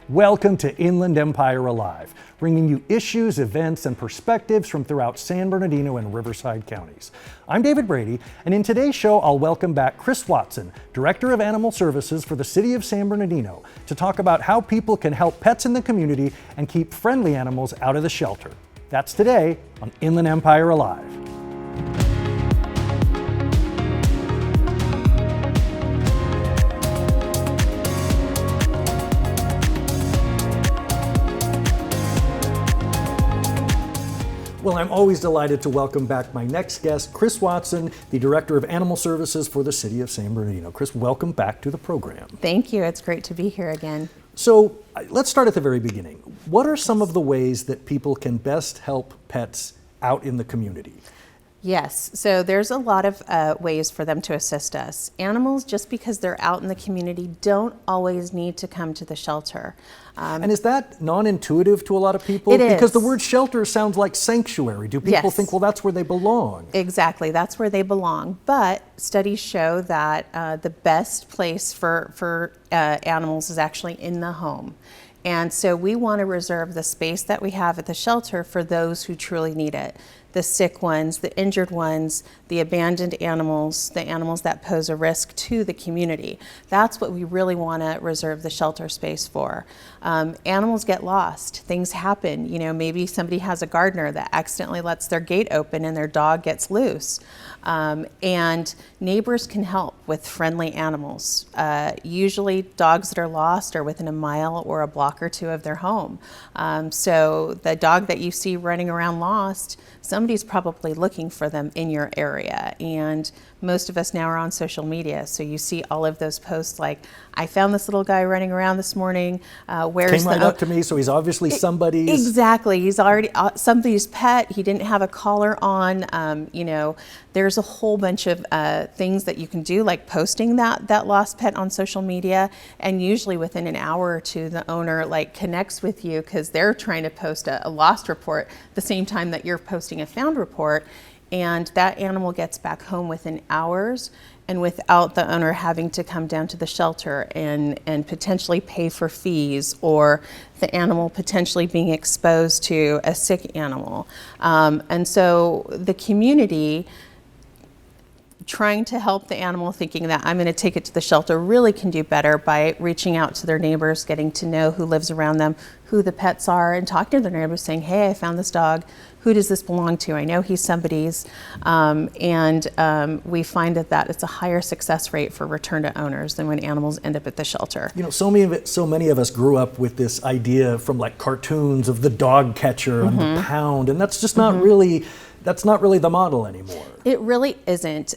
Welcome to Inland Empire Alive, bringing you issues, events, and perspectives from throughout San Bernardino and Riverside counties. I'm David Brady, and in today's show, I'll welcome back Chris Watson, Director of Animal Services for the City of San Bernardino, to talk about how people can help pets in the community and keep friendly animals out of the shelter. That's today on Inland Empire Alive. Well, I'm always delighted to welcome back my next guest, Chris Watson, the Director of Animal Services for the City of San Bernardino. Chris, welcome back to the program. Thank you. It's great to be here again. So let's start at the very beginning. What are some of the ways that people can best help pets out in the community? Yes, so there's a lot of ways for them to assist us. Animals, just because they're out in the community, don't always need to come to the shelter. And is that non-intuitive to a lot of people? It is. Because the word shelter sounds like sanctuary. Do people think, well, that's where they belong? Exactly, that's where they belong. But studies show that the best place for animals is actually in the home. And so we want to reserve the space that we have at the shelter for those who truly need it. The sick ones, the injured ones, the abandoned animals, the animals that pose a risk to the community. That's what we really want to reserve the shelter space for. Animals get lost. Things happen. You know, maybe somebody has a gardener that accidentally lets their gate open and their dog gets loose. And neighbors can help with friendly animals. Usually dogs that are lost are within a mile or a block or two of their home. So the dog that you see running around lost, somebody's probably looking for them in your area. And most of us now are on social media, so you see all of those posts like, I found this little guy running around this morning. Where's Came right up to me, so he's obviously somebody's. Exactly, he's already somebody's pet. He didn't have a collar on. You know, there's a whole bunch of things that you can do, like posting that lost pet on social media, and usually within an hour or two, the owner connects with you because they're trying to post a lost report the same time that you're posting a found report. And that animal gets back home within hours and without the owner having to come down to the shelter and potentially pay for fees, or the animal potentially being exposed to a sick animal. And so the community trying to help the animal, thinking that I'm going to take it to the shelter, really can do better by reaching out to their neighbors, getting to know who lives around them, who the pets are, and talking to their neighbors saying, hey, I found this dog. Who does this belong to? I know he's somebody's. And we find that it's a higher success rate for return to owners than when animals end up at the shelter. You know, so many of us grew up with this idea from like cartoons of the dog catcher and the pound, and that's just not really. That's not really the model anymore. It really isn't,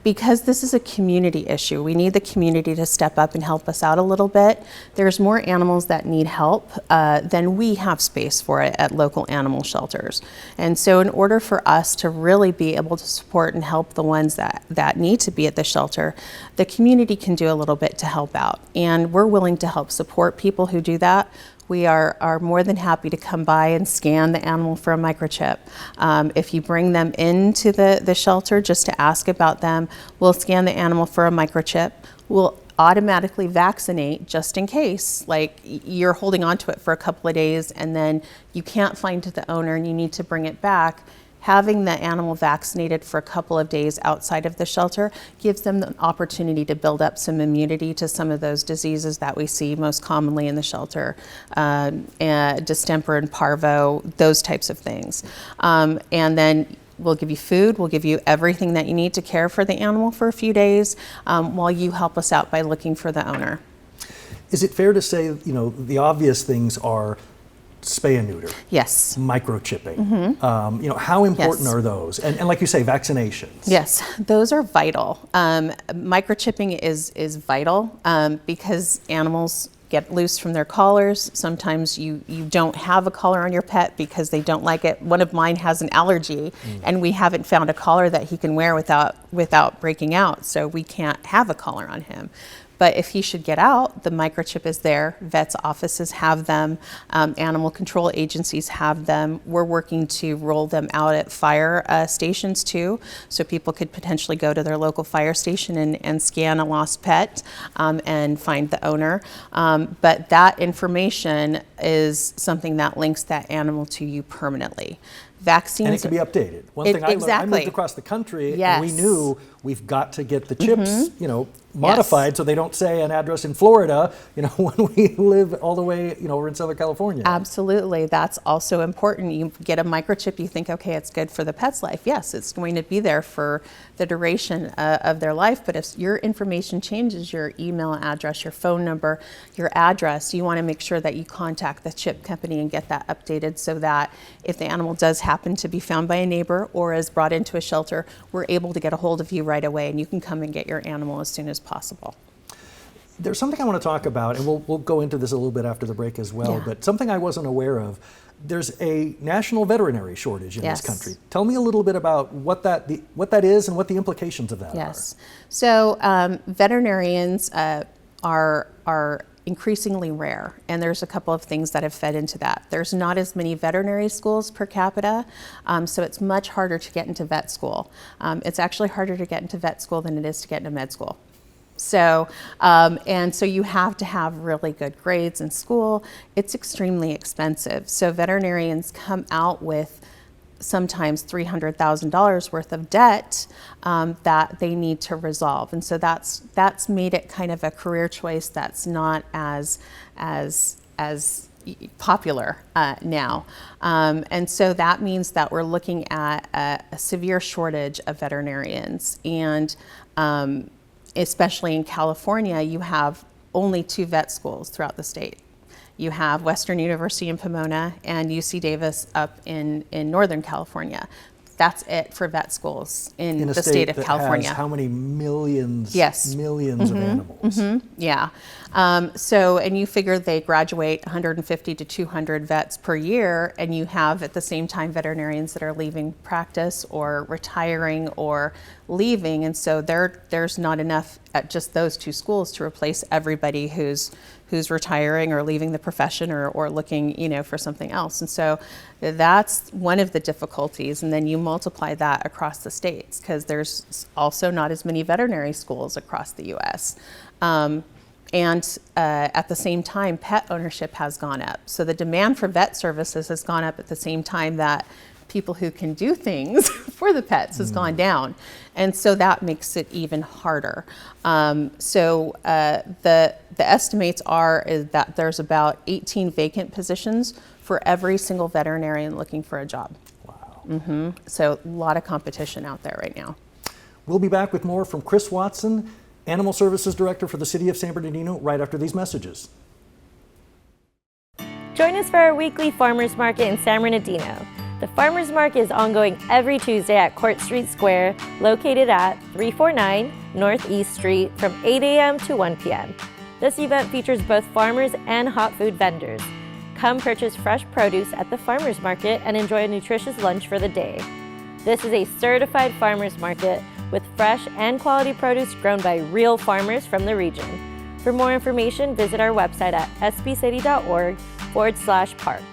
because this is a community issue. We need the community to step up and help us out a little bit. There's more animals that need help than we have space for it at local animal shelters. And so in order for us to really be able to support and help the ones that need to be at the shelter, the community can do a little bit to help out. And we're willing to help support people who do that. We are more than happy to come by and scan the animal for a microchip. If you bring them into the shelter just to ask about them, we'll scan the animal for a microchip. We'll automatically vaccinate just in case, like you're holding on to it for a couple of days and then you can't find the owner and you need to bring it back. Having the animal vaccinated for a couple of days outside of the shelter gives them the opportunity to build up some immunity to some of those diseases that we see most commonly in the shelter, distemper and parvo, those types of things. And then we'll give you food, we'll give you everything that you need to care for the animal for a few days while you help us out by looking for the owner. Is it fair to say, you know, the obvious things are spay and neuter? Yes. Microchipping. You know, how important are those? And like you say, vaccinations. Yes, those are vital. Microchipping is vital because animals get loose from their collars. Sometimes you don't have a collar on your pet because they don't like it. One of mine has an allergy and we haven't found a collar that he can wear without breaking out, so we can't have a collar on him. But if he should get out, the microchip is there. Vets' offices have them. Animal control agencies have them. We're working to roll them out at fire stations too, so people could potentially go to their local fire station and scan a lost pet and find the owner. But that information is something that links that animal to you permanently. Vaccines. And it can be updated. One thing I learned, I moved across the country and we knew we've got to get the chips, modified so they don't say an address in Florida, when we live all the way, over in Southern California. Absolutely. That's also important. You get a microchip, you think, okay, it's good for the pet's life. Yes, it's going to be there for the duration of their life. But if your information changes, your email address, your phone number, your address, you want to make sure that you contact the chip company and get that updated so that if the animal does happen to be found by a neighbor or is brought into a shelter, we're able to get a hold of you right away and you can come and get your animal as soon as possible. There's something I want to talk about, and we'll go into this a little bit after the break as well, but something I wasn't aware of. There's a national veterinary shortage in this country. Tell me a little bit about what that is and what the implications of that are. So veterinarians are increasingly rare, and there's a couple of things that have fed into that. There's not as many veterinary schools per capita, so it's much harder to get into vet school. It's actually harder to get into vet school than it is to get into med school. So, and so you have to have really good grades in school. It's extremely expensive. So veterinarians come out with sometimes $300,000 worth of debt that they need to resolve. And so that's made it kind of a career choice that's not as popular now. And so that means that we're looking at a severe shortage of veterinarians. And especially in California, you have only 2 vet schools throughout the state. You have Western University in Pomona and UC Davis up in Northern California. That's it for vet schools in the state of California. Has how many millions? Millions of animals. Yeah. So, and you figure they graduate 150 to 200 vets per year, and you have at the same time veterinarians that are leaving practice or retiring or leaving, and so there's not enough at just those 2 schools to replace everybody who's retiring or leaving the profession or looking, for something else. And so that's one of the difficulties. And then you multiply that across the states because there's also not as many veterinary schools across the U.S. And at the same time, pet ownership has gone up. So the demand for vet services has gone up at the same time that people who can do things for the pets has gone down. And so that makes it even harder. So the estimates is that there's about 18 vacant positions for every single veterinarian looking for a job. Wow. So a lot of competition out there right now. We'll be back with more from Chris Watson, Animal Services Director for the City of San Bernardino, right after these messages. Join us for our weekly farmers market in San Bernardino. The farmers market is ongoing every Tuesday at Court Street Square, located at 349 Northeast Street from 8 a.m. to 1 p.m. This event features both farmers and hot food vendors. Come purchase fresh produce at the farmers market and enjoy a nutritious lunch for the day. This is a certified farmers market with fresh and quality produce grown by real farmers from the region. For more information, visit our website at sbcity.org/parks.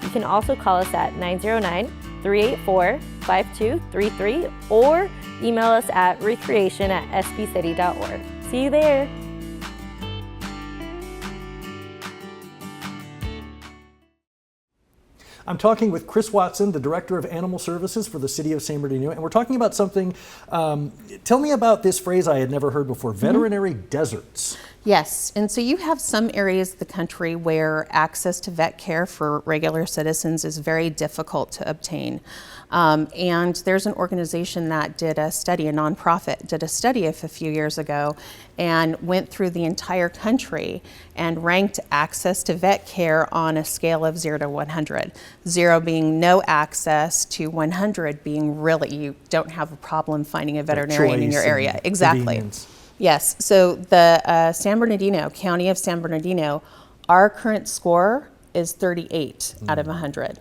You can also call us at 909-384-5233 or email us at recreation@sbcity.org. See you there. I'm talking with Chris Watson, the Director of Animal Services for the City of San Bernardino, and we're talking about something, tell me about this phrase I had never heard before, veterinary deserts. Yes, and so you have some areas of the country where access to vet care for regular citizens is very difficult to obtain. And there's an organization that did a study, a nonprofit, did a study a few years ago and went through the entire country and ranked access to vet care on a scale of 0 to 100. 0 being no access to 100 being really you don't have a problem finding a veterinarian in your area. Exactly. Convenience. Yes, so the San Bernardino, County of San Bernardino, our current score is 38 out of 100.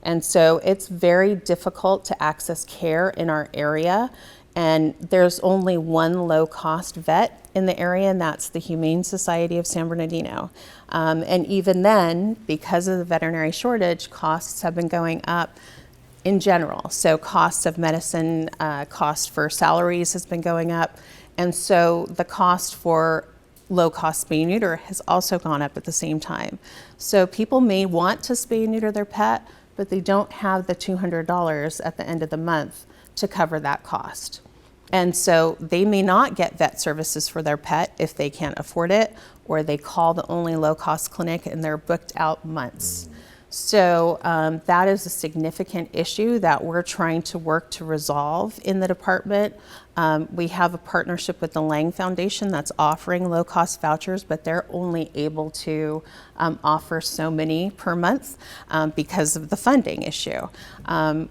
And so it's very difficult to access care in our area. And there's only one low-cost vet in the area, and that's the Humane Society of San Bernardino. And even then, because of the veterinary shortage, costs have been going up in general. So costs of medicine, cost for salaries has been going up. And so the cost for low-cost spay and neuter has also gone up at the same time. So people may want to spay and neuter their pet, but they don't have the $200 at the end of the month to cover that cost. And so they may not get vet services for their pet if they can't afford it, or they call the only low-cost clinic and they're booked out months. So that is a significant issue that we're trying to work to resolve in the department. We have a partnership with the Lang Foundation that's offering low-cost vouchers, but they're only able to offer so many per month because of the funding issue.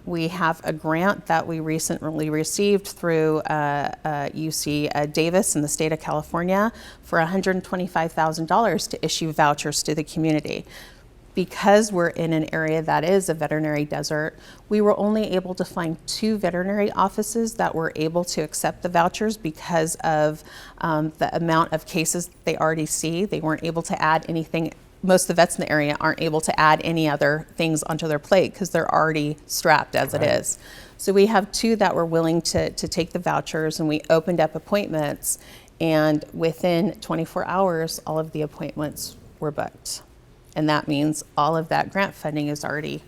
We have a grant that we recently received through UC Davis in the state of California for $125,000 to issue vouchers to the community. Because we're in an area that is a veterinary desert, we were only able to find 2 veterinary offices that were able to accept the vouchers because of the amount of cases they already see. They weren't able to add anything. Most of the vets in the area aren't able to add any other things onto their plate because they're already strapped as it is. So we have 2 that were willing to take the vouchers, and we opened up appointments, and within 24 hours, all of the appointments were booked. And that means all of that grant funding is already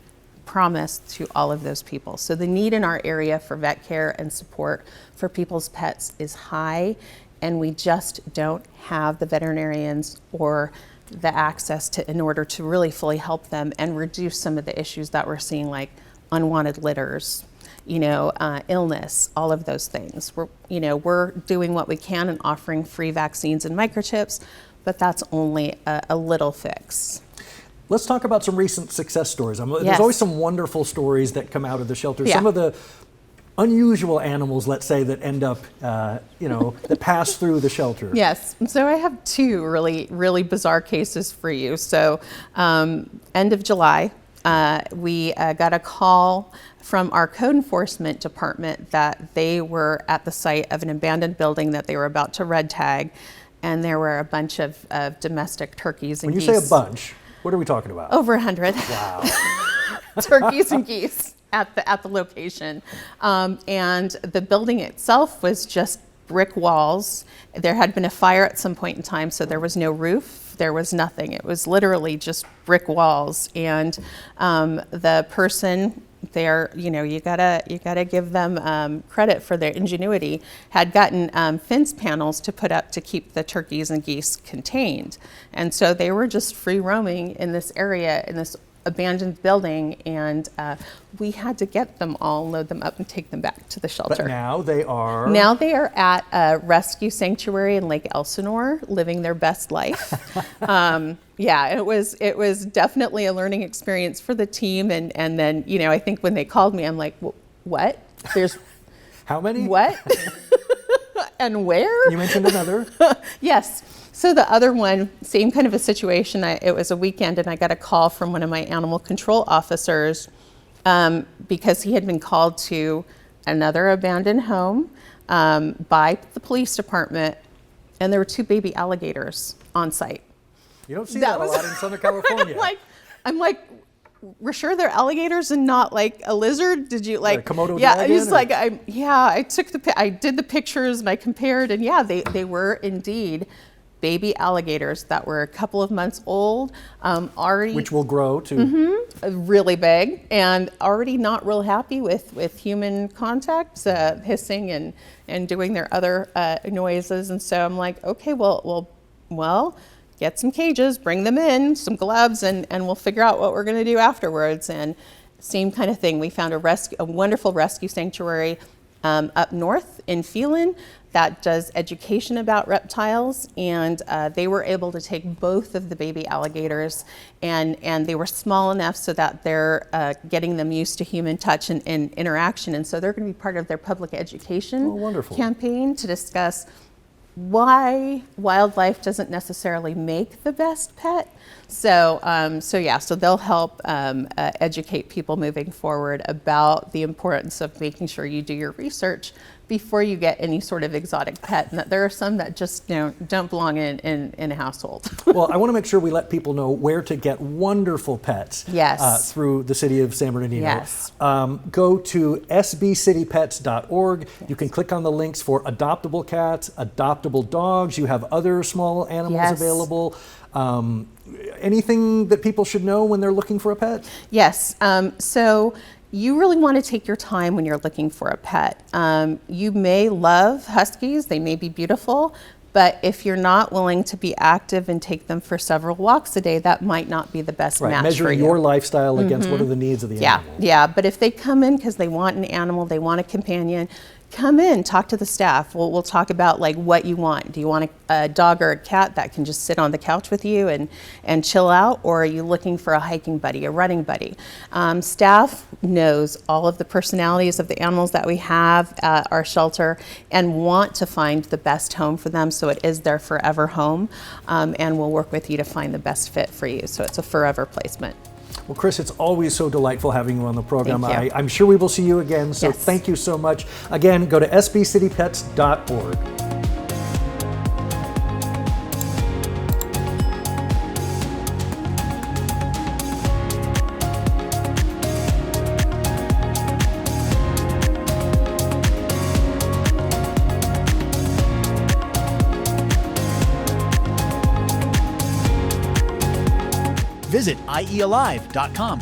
promised to all of those people. So the need in our area for vet care and support for people's pets is high, and we just don't have the veterinarians or the access to in order to really fully help them and reduce some of the issues that we're seeing, like unwanted litters, illness, all of those things. We're doing what we can and offering free vaccines and microchips, but that's only a little fix. Let's talk about some recent success stories. There's Yes. always some wonderful stories that come out of the shelter. Yeah. Some of the unusual animals, let's say, that end up, that pass through the shelter. Yes, so I have 2 really, really bizarre cases for you. So end of July, we got a call from our code enforcement department that they were at the site of an abandoned building that they were about to red tag, and there were a bunch of domestic turkeys and When you geese. say a bunch, what are we talking about? Over 100 Wow. turkeys and geese at the location. And the building itself was just brick walls. There had been a fire at some point in time, so there was no roof. There was nothing. It was literally just brick walls. And the person there, you gotta give them credit for their ingenuity, had gotten fence panels to put up to keep the turkeys and geese contained. And so they were just free roaming in this area, in this abandoned building, and we had to get them all, load them up, and take them back to the shelter. But now they are... Now they are at a rescue sanctuary in Lake Elsinore, living their best life. It was definitely a learning experience for the team, and then I think when they called me, I'm like, what? There's How many? what? And where? You mentioned another. Yes. So the other one, same kind of a situation. It was a weekend, and I got a call from one of my animal control officers because he had been called to another abandoned home by the police department, and there were 2 baby alligators on site. You don't see that a lot in Southern California. I'm like, we're sure they're alligators and not like a lizard. Did you like? A Komodo yeah, dragon, it's like I did the pictures and I compared, and they were indeed baby alligators that were a couple of months old, already Which will grow to... really big, and already not real happy with human contact, hissing and doing their other noises. And so I'm like, okay, well, get some cages, bring them in, some gloves, and we'll figure out what we're going to do afterwards. And same kind of thing. We found a wonderful rescue sanctuary up north in Phelan that does education about reptiles, and they were able to take both of the baby alligators, and they were small enough so that they're getting them used to human touch and interaction, and so they're going to be part of their public education campaign to discuss why wildlife doesn't necessarily make the best pet. So they'll help educate people moving forward about the importance of making sure you do your research before you get any sort of exotic pet. And that there are some that just don't belong in a household. Well, I want to make sure we let people know where to get wonderful pets Yes. through the city of San Bernardino. Yes. Go to sbcitypets.org. You can click on the links for adoptable cats, adoptable dogs. You have other small animals Yes. available. Anything that people should know when they're looking for a pet? Yes. So you really want to take your time when you're looking for a pet. You may love huskies, they may be beautiful, but if you're not willing to be active and take them for several walks a day, that might not be the best match Measure for you. your lifestyle against what are the needs of the Yeah, animal. yeah. But if they come in because they want an animal, they want a companion, come in, talk to the staff. We'll talk about like what you want. Do you want a dog or a cat that can just sit on the couch with you and chill out, or are you looking for a hiking buddy, a running buddy? Staff knows all of the personalities of the animals that we have at our shelter and want to find the best home for them, so it is their forever home, and we'll work with you to find the best fit for you, so it's a forever placement. Well, Chris, it's always so delightful having you on the program. Thank you. I'm sure we will see you again, so Yes. thank you so much. Again, go to sbcitypets.org. Visit iealive.com.